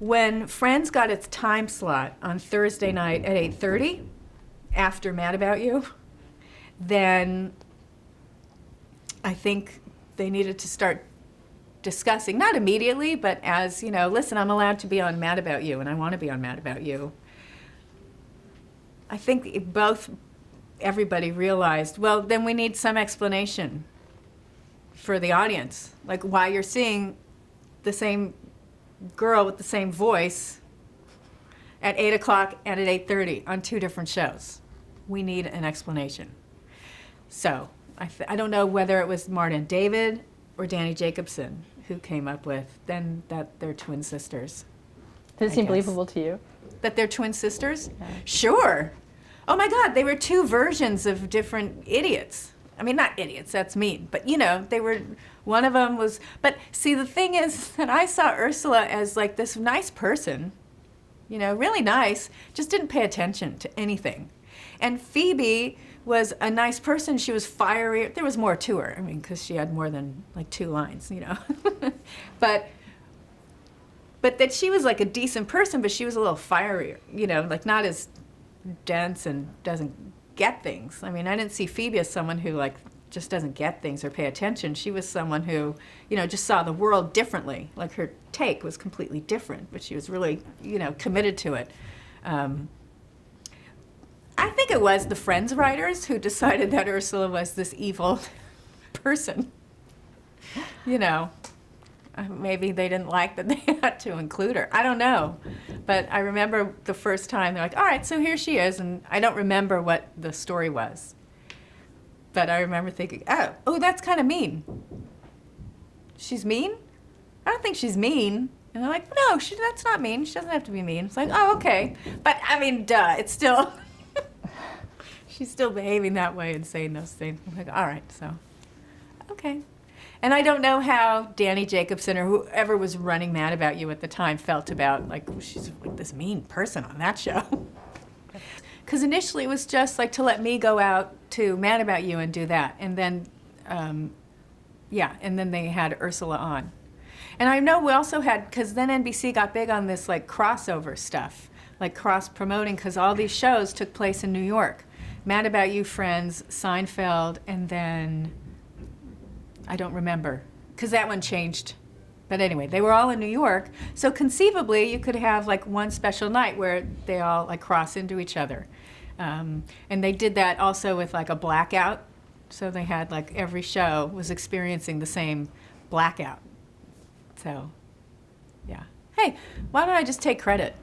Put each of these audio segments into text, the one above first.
when Friends got its time slot on Thursday night at 8:30, after Mad About You, then I think they needed to start discussing, not immediately, but as, listen, I'm allowed to be on Mad About You, and I want to be on Mad About You. I think everybody realized, well, then we need some explanation for the audience, like why you're seeing the same girl with the same voice at 8 o'clock and at 8:30 on two different shows. We need an explanation. So I don't know whether it was Martin David or Danny Jacobson who came up with then that they're twin sisters. Does it seem believable to you? That they're twin sisters? Yeah. Sure. Oh my God, they were two versions of different idiots. I mean, not idiots, that's mean, but they were, one of them was, but see, the thing is that I saw Ursula as like this nice person, really nice, just didn't pay attention to anything. And Phoebe was a nice person. She was fiery. There was more to her, because she had more than like 2 lines, but that she was like a decent person, but she was a little fiery, like not as dense and doesn't get things. I didn't see Phoebe as someone who like just doesn't get things or pay attention. She was someone who, just saw the world differently. Like her take was completely different, but she was really, committed to it. I think it was the Friends writers who decided that Ursula was this evil person. Maybe they didn't like that they had to include her. I don't know. But I remember the first time they're like, all right, so here she is. And I don't remember what the story was. But I remember thinking, oh, that's kind of mean. She's mean? I don't think she's mean. And they're like, no, that's not mean. She doesn't have to be mean. It's like, oh, okay. But duh, it's still, she's still behaving that way and saying those things. I'm like, all right, so, okay. And I don't know how Danny Jacobson or whoever was running Mad About You at the time felt about, like, she's like this mean person on that show. Because initially it was just like to let me go out to Mad About You and do that. And then, and then they had Ursula on. And I know we also had, because then NBC got big on this like crossover stuff, like cross-promoting, because all these shows took place in New York. Mad About You, Friends, Seinfeld, and then I don't remember, because that one changed. But anyway, they were all in New York, so conceivably you could have like one special night where they all like cross into each other. And they did that also with like a blackout, so they had like every show was experiencing the same blackout. So, yeah. Hey, why don't I just take credit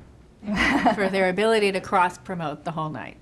for their ability to cross-promote the whole night?